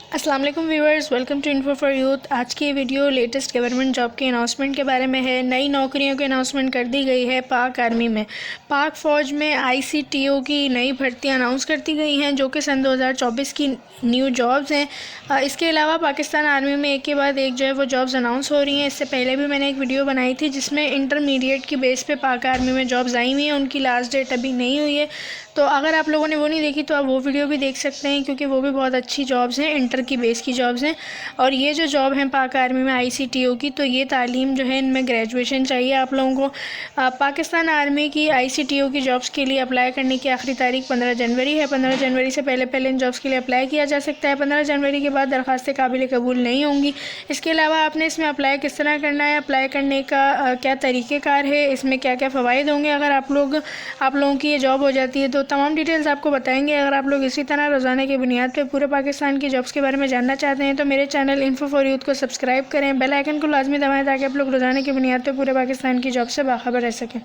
अस्सलाम वालेकुम viewers, welcome to info for youth. आज की वीडियो लेटेस्ट गवर्नमेंट जॉब के अनाउंसमेंट के बारे में है। नई नौकरियों की अनाउंसमेंट कर दी गई है पाक आर्मी में। पाक फ़ौज में ICTO की नई भर्तियां अनाउंस करती गई हैं जो कि सन 2024 की न्यू जॉब्स हैं। इसके अलावा पाकिस्तान आर्मी में एक के बाद एक जो है वो जॉब्स अनाउंस हो रही हैं। इससे पहले भी मैंने एक वीडियो बनाई थी जिसमें इंटरमीडिएट की बेस पे पाक आर्मी में जॉब्स आई हुई हैं। उनकी लास्ट डेट अभी नहीं हुई है, तो अगर आप लोगों ने वो नहीं देखी तो आप वो वीडियो भी देख सकते हैं, क्योंकि वो भी बहुत अच्छी जॉब्स हैं, इंटर की बेस की जॉब्स हैं। और ये जो जॉब है पाक आर्मी में ICTO की, तो ये तालीम जो है इनमें ग्रेजुएशन चाहिए आप लोगों को। पाकिस्तान आर्मी की ICTO की जॉब्स के लिए अप्लाई करने की आखिरी तारीख 15 जनवरी है। 15 जनवरी से पहले इन जॉब्स के लिए अप्लाई किया जा सकता है। 15 जनवरी के बाद दरखास्तें काबिल कबूल नहीं होंगी। इसके अलावा आपने इसमें अप्लाई किस तरह करना है, अप्लाई करने का क्या तरीक़ेकार है, इसमें क्या क्या फ़वाइद होंगे अगर आप लोगों की ये जॉब हो जाती है, तो तमाम डिटेल्स आपको बताएंगे। अगर आप लोग इसी तरह रोज़ाना की बुनियाद पर पूरे पाकिस्तान की जॉब्स के बारे में जानना चाहते हैं तो मेरे चैनल इन्फो फॉर यूथ को सब्सक्राइब करें, बेल आइकन को लाजमी दबाएं ताकि आप लोग रोज़ाना की बुनियाद पर पूरे पाकिस्तान की जॉब से बाखबर रह सकें।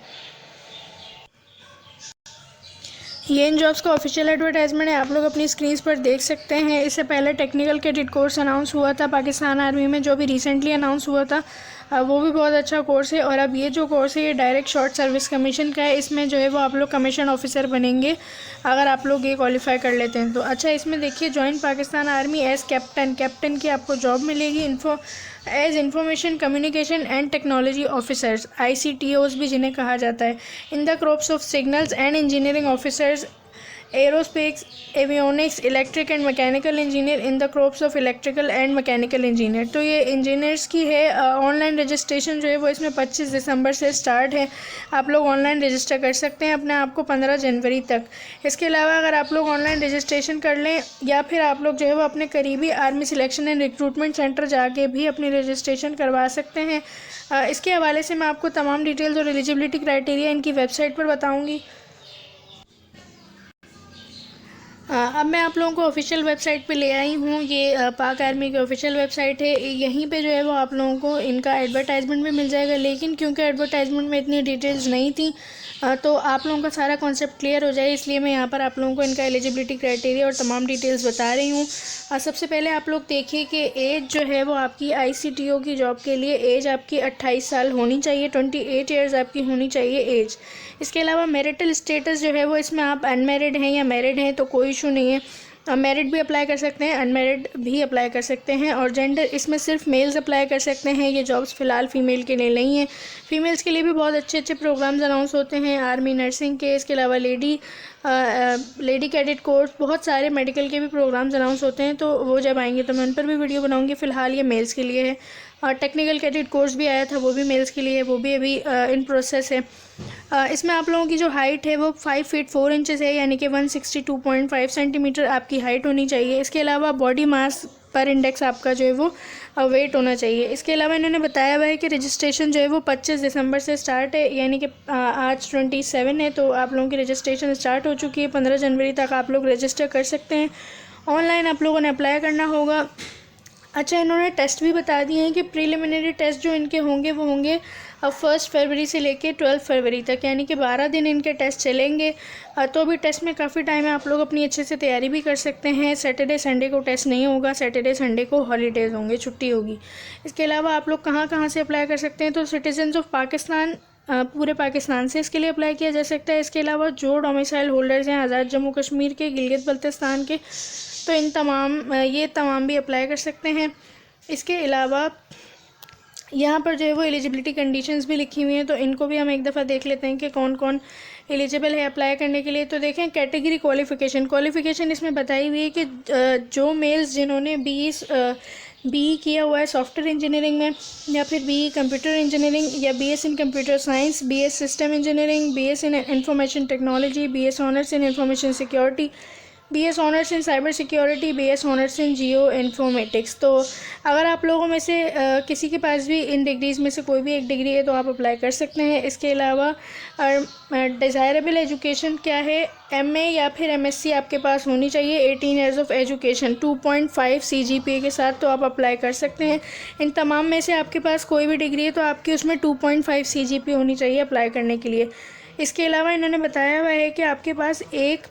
ये इन जॉब्स का ऑफिशियल एडवर्टाइजमेंट है, आप लोग अपनी स्क्रीन पर देख सकते हैं। इससे पहले टेक्निकल कैडेट कोर्स अनाउंस हुआ था पाकिस्तान आर्मी में, जो भी रिसेंटली अनाउंस हुआ था। वो भी बहुत अच्छा कोर्स है। और अब ये जो कोर्स है ये डायरेक्ट शॉर्ट सर्विस कमीशन का है। इसमें जो है वो आप लोग कमीशन ऑफिसर बनेंगे अगर आप लोग ये क्वालिफाई कर लेते हैं तो। अच्छा, इसमें देखिए, join Pakistan army as captain की आपको जॉब मिलेगी। As information communication and technology officers, ICTOs भी जिन्हें कहा जाता है, in the crops of signals and engineering officers, aerospace, avionics, electric and mechanical engineer, in the crops of electrical and mechanical engineer. तो ये इंजीनियर्स की है। ऑनलाइन रजिस्ट्रेशन जो है वो इसमें 25 दिसंबर से स्टार्ट है। आप लोग ऑनलाइन रजिस्टर कर सकते हैं अपने आप को 15 जनवरी तक। इसके अलावा अगर आप लोग ऑनलाइन रजिस्ट्रेशन कर लें या फिर आप लोग जो है वो अपने करीबी army selection and recruitment centre जाके भी अपनी रजिस्ट्रेशन करवा सकते हैं। इसके हवाले से मैं आपको तमाम डिटेल्स और एलिजिबिलिटी क्राइटेरिया इनकी वेबसाइट पर बताऊँगी। अब मैं आप लोगों को ऑफिशियल वेबसाइट पे ले आई हूँ। ये पाक आर्मी की ऑफिशियल वेबसाइट है। यहीं पे जो है वो आप लोगों को इनका एडवर्टाइजमेंट भी मिल जाएगा, लेकिन क्योंकि एडवर्टाइजमेंट में इतनी डिटेल्स नहीं थी तो आप लोगों का सारा कॉन्सेप्ट क्लियर हो जाए, इसलिए मैं यहाँ पर आप लोगों को इनका एलिजिबिलिटी क्राइटेरिया और तमाम डिटेल्स बता रही हूँ। सबसे पहले आप लोग देखिए कि एज जो है वो आपकी ICTO की जॉब के लिए एज आपकी 28 साल होनी चाहिए। 28 ईयर्स आपकी होनी चाहिए एज। इसके अलावा मैरिटल स्टेटस जो है वो इसमें आप अनमैरिड हैं या मैरिड हैं तो कोई इशू नहीं है। मैरिड भी अप्लाई कर सकते हैं, अनमैरिड भी अप्लाई कर सकते हैं। और जेंडर इसमें सिर्फ मेल्स अप्लाई कर सकते हैं। ये जॉब्स फ़िलहाल फ़ीमेल के लिए नहीं है। फ़ीमेल्स के लिए भी बहुत अच्छे अच्छे प्रोग्राम्स अनाउंस होते हैं आर्मी नर्सिंग के। इसके अलावा लेडी कैडेट कोर्स, बहुत सारे मेडिकल के भी प्रोग्राम्स अनाउंस होते हैं, तो वो जब आएंगे तो मैं उन पर भी वीडियो बनाऊंगी। फ़िलहाल ये मेल्स के लिए है। और टेक्निकल कैडेट कोर्स भी आया था, वो भी मेल्स के लिए है, वो भी अभी इन प्रोसेस है। इसमें आप लोगों की जो हाइट है वो 5 फीट 4 इंचज़ है, यानी कि 162.5 सेंटीमीटर आपकी हाइट होनी चाहिए। इसके अलावा बॉडी मास पर इंडेक्स आपका जो है वो वेट होना चाहिए। इसके अलावा इन्होंने बताया हुआ है कि रजिस्ट्रेशन जो है वो 25 दिसंबर से स्टार्ट है, यानी कि आज 27 है, तो आप लोगों की रजिस्ट्रेशन स्टार्ट हो चुकी है। 15 जनवरी तक आप लोग रजिस्टर कर सकते हैं। ऑनलाइन आप लोगों ने अप्लाई करना होगा। अच्छा, इन्होंने टेस्ट भी बता दिए हैं कि प्रीलिमिनरी टेस्ट जो इनके होंगे वो होंगे 1 फरवरी से लेके 12 फरवरी तक, यानी कि 12 दिन इनके टेस्ट चलेंगे। तो भी टेस्ट में काफ़ी टाइम है, आप लोग अपनी अच्छे से तैयारी भी कर सकते हैं। सैटरडे संडे को टेस्ट नहीं होगा, सैटरडे संडे को हॉलीडेज़ होंगे, छुट्टी होगी। इसके अलावा आप लोग कहाँ कहाँ से अप्लाई कर सकते हैं, तो सिटीजन्स ऑफ पाकिस्तान, पूरे पाकिस्तान से इसके लिए अप्लाई किया जा सकता है। इसके अलावा जो डोमिसाइल होल्डर्स हैं आज़ाद जम्मू कश्मीर के, गिलगित बल्तिस्तान के, तो ये तमाम भी अप्लाई कर सकते हैं। इसके अलावा यहाँ पर जो है वो एलिजिबिलिटी कंडीशंस भी लिखी हुई हैं, तो इनको भी हम एक दफ़ा देख लेते हैं कि कौन कौन एलिजिबल है अप्लाई करने के लिए। तो देखें, कैटेगरी क्वालिफ़िकेशन इसमें बताई हुई है कि जो मेल्स जिन्होंने BE किया हुआ है सॉफ्टवेयर इंजीनियरिंग में, या फिर BE कंप्यूटर इंजीनियरिंग, या BS in computer science, BS system engineering, BS in information technology, BS honours in information security, BS honours in cyber security, BS honours in geo informatics. तो अगर आप लोगों में से किसी के पास भी इन डिग्रीज़ में से कोई भी एक डिग्री है तो आप अप्लाई कर सकते हैं। इसके अलावा डिज़ायरेबल एजुकेशन क्या है, MA या फिर MSc आपके पास होनी चाहिए। 18 ईयर्स ऑफ एजुकेशन, 2.5 CGPA के साथ तो आप अप्लाई कर सकते हैं। इन तमाम में से आपके पास कोई भी डिग्री है तो आपकी उसमें 2.5 CGPA होनी चाहिए अप्लाई करने के लिए। इसके अलावा इन्होंने बताया हुआ है कि आपके पास एक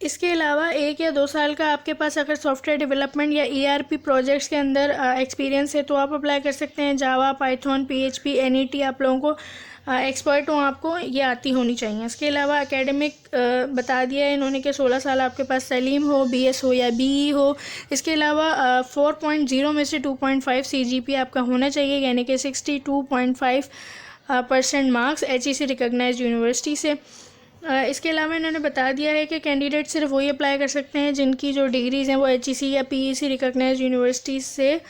इसके अलावा 1 या 2 साल का आपके पास अगर सॉफ्टवेयर डेवलपमेंट या ERP प्रोजेक्ट्स के अंदर एक्सपीरियंस है तो आप अप्लाई कर सकते हैं। जावा, पाइथन, PHP, NET आप लोगों को एक्सपर्ट हो, आपको ये आती होनी चाहिए। इसके अलावा एकेडमिक बता दिया है इन्होंने कि 16 साल आपके पास सलीम हो, BS हो या BE हो। इसके अलावा 4.0 में से 2.5 CGPA आपका होना चाहिए, यानी कि 62.5% मार्क्स HEC रिकॉग्नाइज्ड यूनिवर्सिटी से। इसके अलावा इन्होंने बता दिया है कि कैंडिडेट सिर्फ वही अप्लाई कर सकते हैं जिनकी जो डिग्रीज़ हैं वो HEC या PEC रिकॉग्नाइज्ड यूनिवर्सिटी से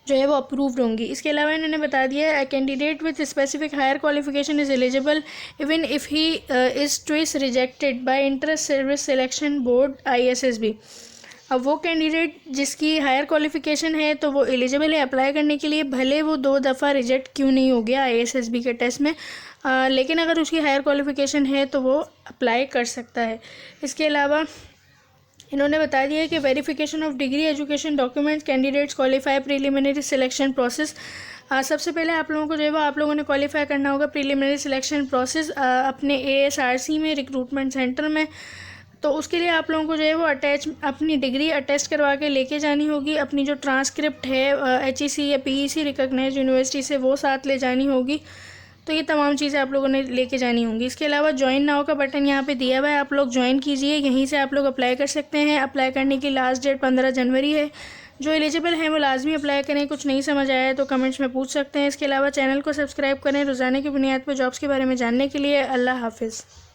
जो है वो अप्रूव्ड होंगी। इसके अलावा इन्होंने बता दिया है candidate with specific higher qualification is eligible even if he is twice rejected by inter service selection board ISSB। अब वो कैंडिडेट जिसकी हायर क्वालिफिकेशन है तो वो एलिजिबल है अप्लाई करने के लिए, भले वो 2 दफ़ा रिजेक्ट क्यों नहीं हो गया ISSB के टेस्ट में, लेकिन अगर उसकी हायर क्वालिफिकेशन है तो वो अप्लाई कर सकता है। इसके अलावा इन्होंने बता दिया है कि verification of degree education documents candidates qualify preliminary selection process. सबसे पहले आप लोगों को जो है वो आप लोगों ने क्वालिफाई करना होगा प्रीलिमिनरी सिलेक्शन प्रोसेस अपने ASRC में, रिक्रूटमेंट सेंटर में। तो उसके लिए आप लोगों को जो है वो अपनी डिग्री अटेस्ट करवा के लेके जानी होगी। अपनी जो ट्रांसक्रिप्ट है HEC या PEC रिकॉग्नाइज्ड यूनिवर्सिटी से वो साथ ले जानी होगी। तो ये तमाम चीज़ें आप लोगों ने लेके जानी होंगी। इसके अलावा ज्वाइन नाउ का बटन यहाँ पे दिया हुआ है, आप लोग ज्वाइन कीजिए, यहीं से आप लोग अप्लाई कर सकते हैं। अप्लाई करने की लास्ट डेट 15 जनवरी है। जो एलिजिबल हैं वो लाजमी अप्लाई करें। कुछ नहीं समझ आया है तो कमेंट्स में पूछ सकते हैं। इसके अलावा चैनल को सब्सक्राइब करें रोज़ाना की बुनियाद पर जॉब्स के बारे में जानने के लिए। अल्लाह हाफिज़।